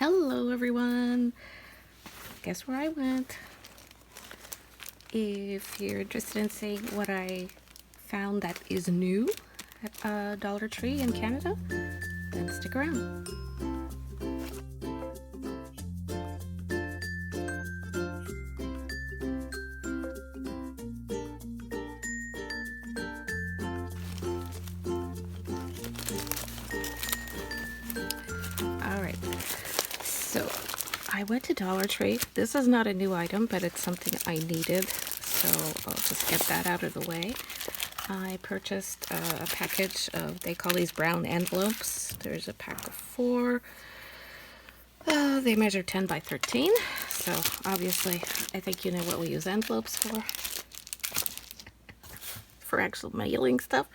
Hello everyone! Guess where I went? If you're interested in seeing what I found that is new at Dollar Tree in Canada, then stick around. Alright, so I went to Dollar Tree. This is not a new item, but it's something I needed, so I'll just get that out of the way. I purchased a package of, they call these brown envelopes. There's a pack of 4. They measure 10 by 13, so obviously I think you know what we use envelopes for. For actual mailing stuff.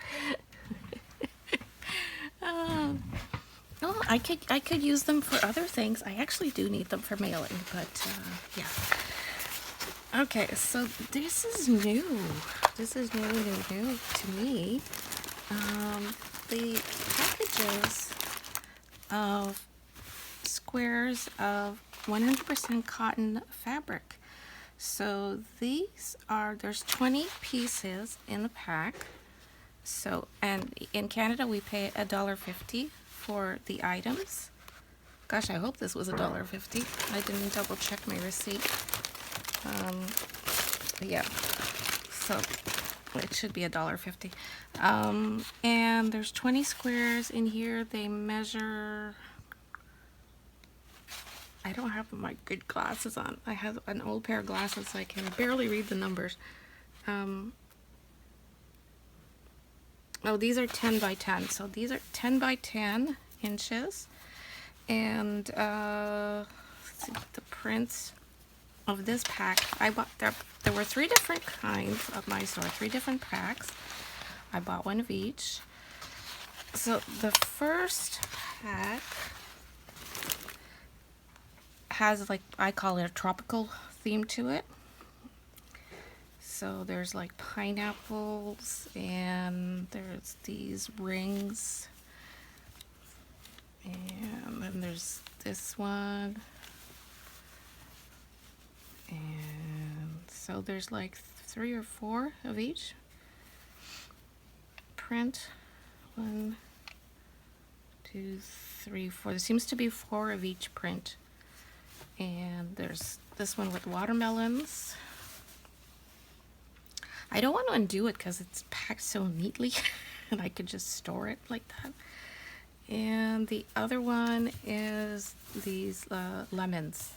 Well, I could use them for other things. I actually do need them for mailing, but yeah. Okay, so this is new. This is new to me. The packages of squares of 100% cotton fabric. So there's 20 pieces in the pack. So, and in Canada we pay $1.50 for the items. Gosh, I hope this was $1.50. I didn't double check my receipt. Yeah, so it should be $1.50. And there's 20 squares in here. They measure, I don't have my good glasses on. I have an old pair of glasses, so I can barely read the numbers. Oh, these are 10 by 10. So these are 10 by 10 inches. And the prints of this pack, I bought, there were 3 different kinds of my store, 3 different packs. I bought one of each. So the first pack has, like, I call it a tropical theme to it. So there's like pineapples, and there's these rings, and then there's this one, and so there's like 3 or 4 of each print. 1, 2, 3, 4. There seems to be 4 of each print. And there's this one with watermelons. I don't want to undo it because it's packed so neatly and I could just store it like that. And the other one is these lemons.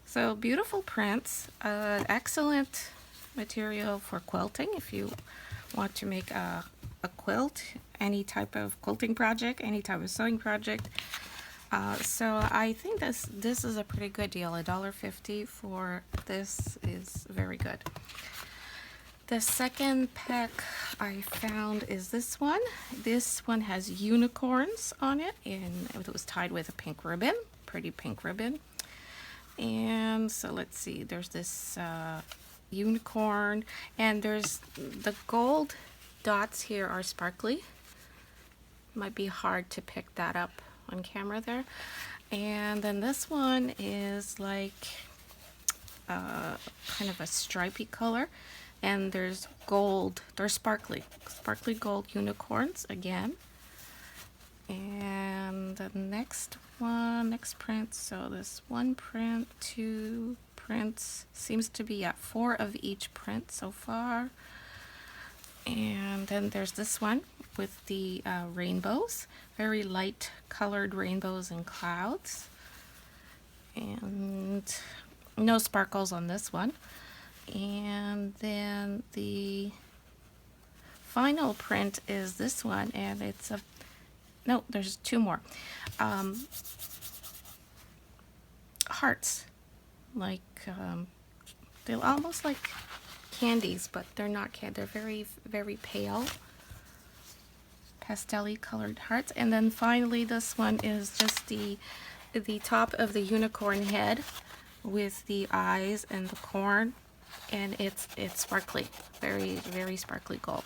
So beautiful prints, excellent material for quilting if you want to make a quilt, any type of quilting project, any type of sewing project. So I think this is a pretty good deal. $1.50 for this is very good. The second pack I found is this one. This one has unicorns on it, and it was tied with a pink ribbon, pretty pink ribbon. And so let's see, there's this unicorn, and there's the gold dots here are sparkly. Might be hard to pick that up on camera there. And then this one is like kind of a stripy color. And there's gold, they're sparkly gold unicorns again. And the next print, so this one print, 2 prints, seems to be at 4 of each print so far. And then there's this one with the rainbows, very light colored rainbows and clouds. And no sparkles on this one. And then the final print is this one, and it's a, no, there's 2 more. Hearts, like, they're almost like candies, but they're not candy. They're very, very pale, pastel-y colored hearts. And then finally this one is just the top of the unicorn head with the eyes and the corn. And it's sparkly, very, very sparkly gold.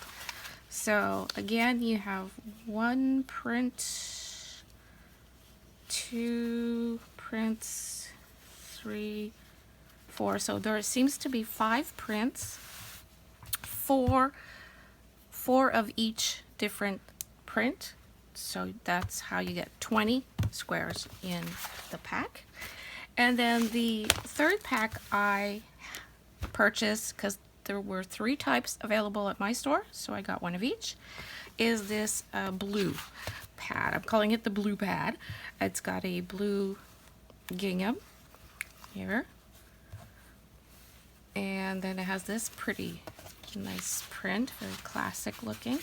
So again, you have 1 print, 2 prints, 3, 4. So there seems to be 5 prints, 4 of each different print. So that's how you get 20 squares in the pack. And then the third pack I purchased, because there were 3 types available at my store, so I got one of each, is this blue pad. I'm calling it the blue pad. It's got a blue gingham here, and then it has this pretty nice print, very classic looking.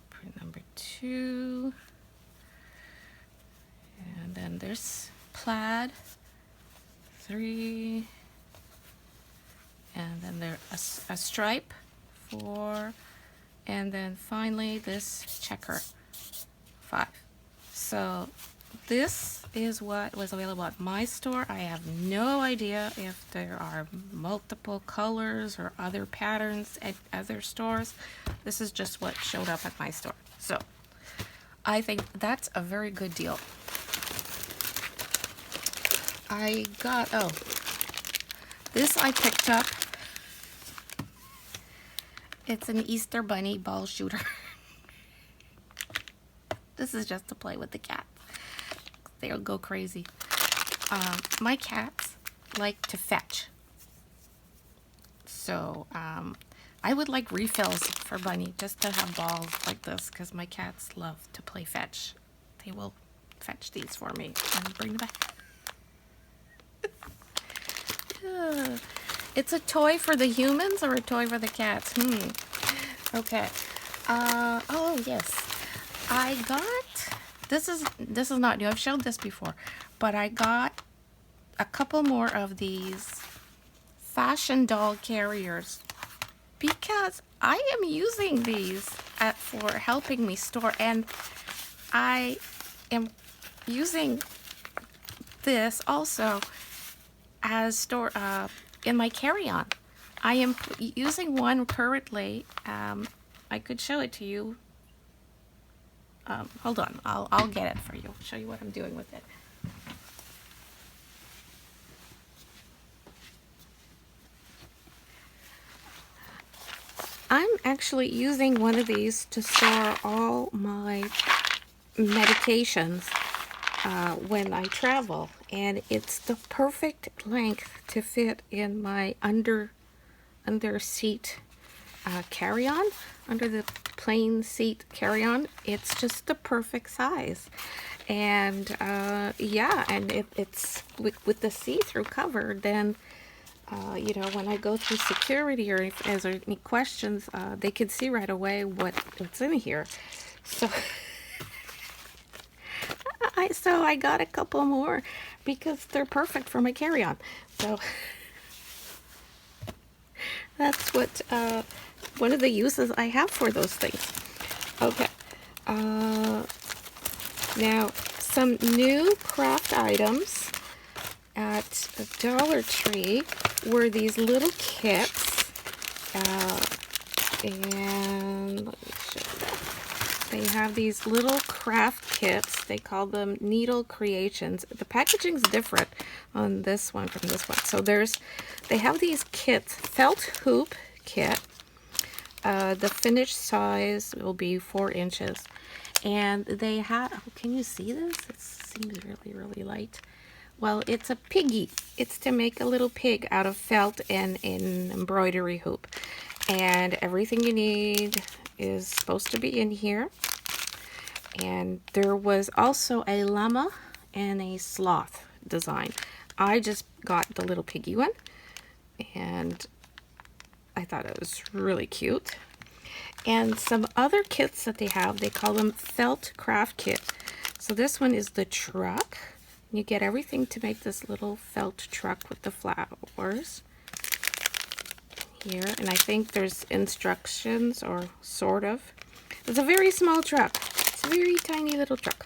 Print number 2, and then there's plaid, 3, and then there's a stripe, 4, and then finally this checker, 5. So this is what was available at my store. I have no idea if there are multiple colors or other patterns at other stores. This is just what showed up at my store. So I think that's a very good deal. I got, oh, this I picked up. It's an Easter Bunny ball shooter. This is just to play with the cat. They'll go crazy. My cats like to fetch. So I would like refills for Bunny just to have balls like this, because my cats love to play fetch. They will fetch these for me and bring them back. It's a toy for the humans or a toy for the cats? Okay. Oh yes. I got, this is not new. I've showed this before, but I got a couple more of these fashion doll carriers because I am using these for helping me store, and I am using this also as store in my carry-on. I am using one currently. I could show it to you. Hold on, I'll get it for you. Show you what I'm doing with it. I'm actually using one of these to store all my medications when I travel, and it's the perfect length to fit in my under seat carry-on, under the plain seat carry-on. It's just the perfect size, and yeah, and it's with the see-through cover, then you know, when I go through security or if there's any questions, they can see right away what's in here. So I got a couple more because they're perfect for my carry-on. So that's what one of the uses I have for those things. Okay. Now, some new craft items at Dollar Tree were these little kits. And let me show you. They have these little craft kits. They call them Needle Creations. The packaging's different on this one from this one. So they have these kits, felt hoop kit. The finished size will be 4 inches. And they have, oh, can you see this? It seems really, really light. Well, it's a piggy. It's to make a little pig out of felt and an embroidery hoop. And everything you need is supposed to be in here. And there was also a llama and a sloth design. I just got the little piggy one, and I thought it was really cute. And some other kits that they have, they call them felt craft kit. So this one is the truck. You get everything to make this little felt truck with the flowers here, and I think there's instructions, or sort of. It's a very small truck. It's a very tiny little truck,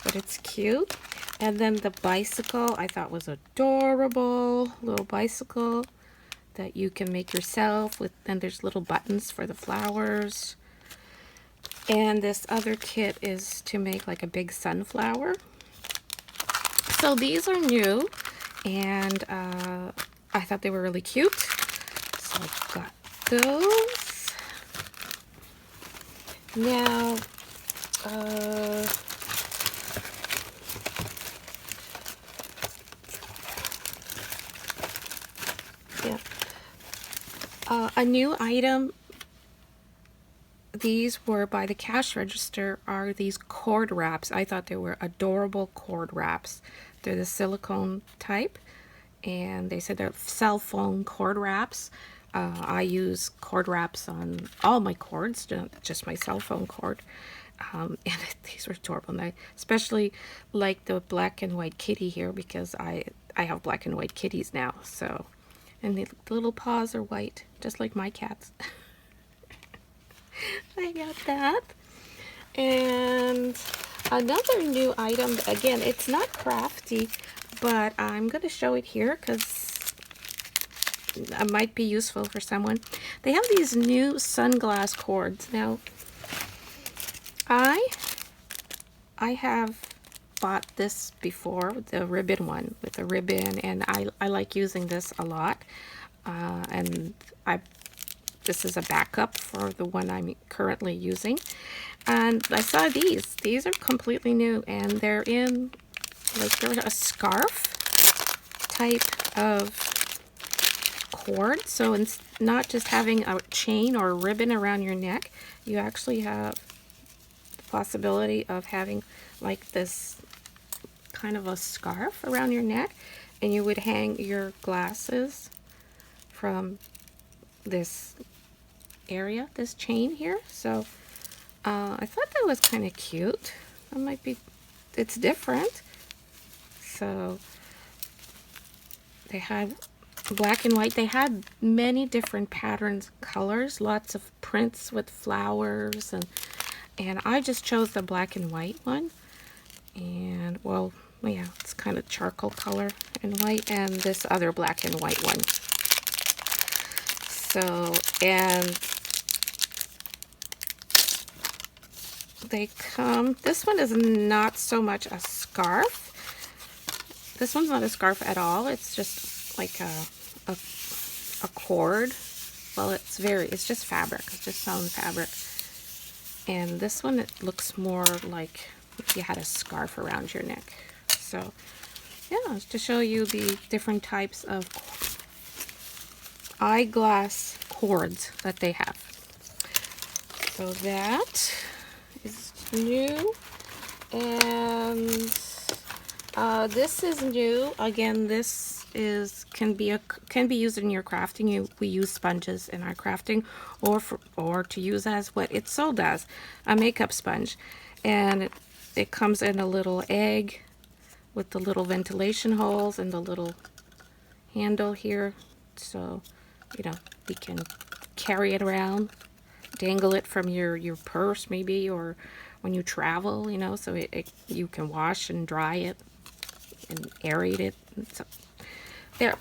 but it's cute. And then the bicycle I thought was adorable. Little bicycle that you can make yourself with, then there's little buttons for the flowers. And this other kit is to make like a big sunflower. So these are new, and I thought they were really cute. So I got those. Now, yeah, a new item. These were by the cash register, are these cord wraps. I thought they were adorable cord wraps. They're the silicone type, and they said they're cell phone cord wraps. I use cord wraps on all my cords, not just my cell phone cord. And these were adorable. And I especially like the black and white kitty here, because I have black and white kitties now. So, and the little paws are white, just like my cats. I got that. And another new item, again, it's not crafty, but I'm going to show it here because it might be useful for someone. They have these new sunglass cords. Now, I have bought this before, the ribbon one with the ribbon, and I like using this a lot. And this is a backup for the one I'm currently using. And I saw these. These are completely new, and they're in, like, they're a scarf type of cord. So it's not just having a chain or a ribbon around your neck. You actually have the possibility of having like this kind of a scarf around your neck, and you would hang your glasses from this area, this chain here. So I thought that was kind of cute. That might be, it's different. So they had black and white. They had many different patterns, colors, lots of prints with flowers, and I just chose the black and white one. And well, yeah, it's kind of charcoal color and white, and this other black and white one. So, and they come, this one is not so much a scarf. This one's not a scarf at all. It's just like a cord. Well, it's just fabric. It's just sewn fabric. And this one, it looks more like if you had a scarf around your neck. So, yeah, to show you the different types of eyeglass cords that they have. So that is new, and this is new. Again, this can be used in your crafting. We use sponges in our crafting, or to use as what it's sold as, a makeup sponge, and it comes in a little egg with the little ventilation holes and the little handle here, so you can carry it around, dangle it from your purse maybe, or when you travel, so you can wash and dry it and aerate it. So there.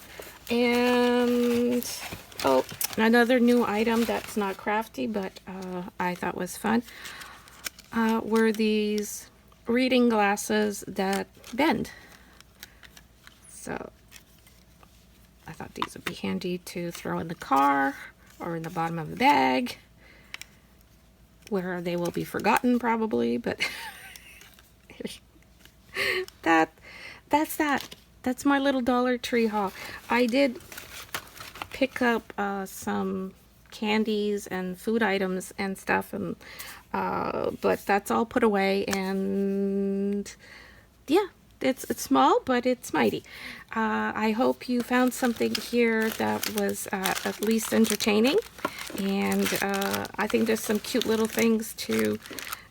And oh, another new item that's not crafty, but I thought was fun, were these reading glasses that bend. So I thought these would be handy to throw in the car or in the bottom of the bag, where they will be forgotten probably, but that's my little Dollartree haul. I did pick up some candies and food items and stuff, and but that's all put away, and yeah, it's small, but it's mighty. I hope you found something here that was at least entertaining, and I think there's some cute little things to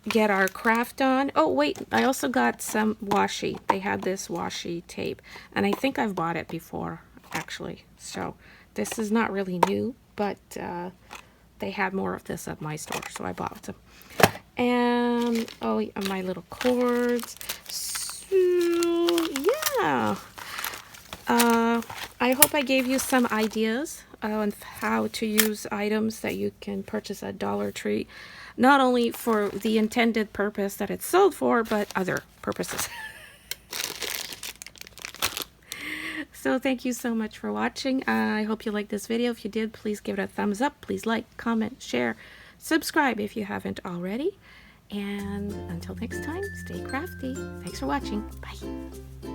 get our craft on. Oh wait, I also got some washi. They had this washi tape, and I think I've bought it before actually, so this is not really new, but they had more of this at my store, so I bought them. And oh, my little cords. So yeah, I hope I gave you some ideas on how to use items that you can purchase at Dollar Tree, not only for the intended purpose that it's sold for, but other purposes. So thank you so much for watching. I hope you liked this video. If you did, please give it a thumbs up. Please like, comment, share, subscribe if you haven't already. And until next time, stay crafty. Thanks for watching. Bye.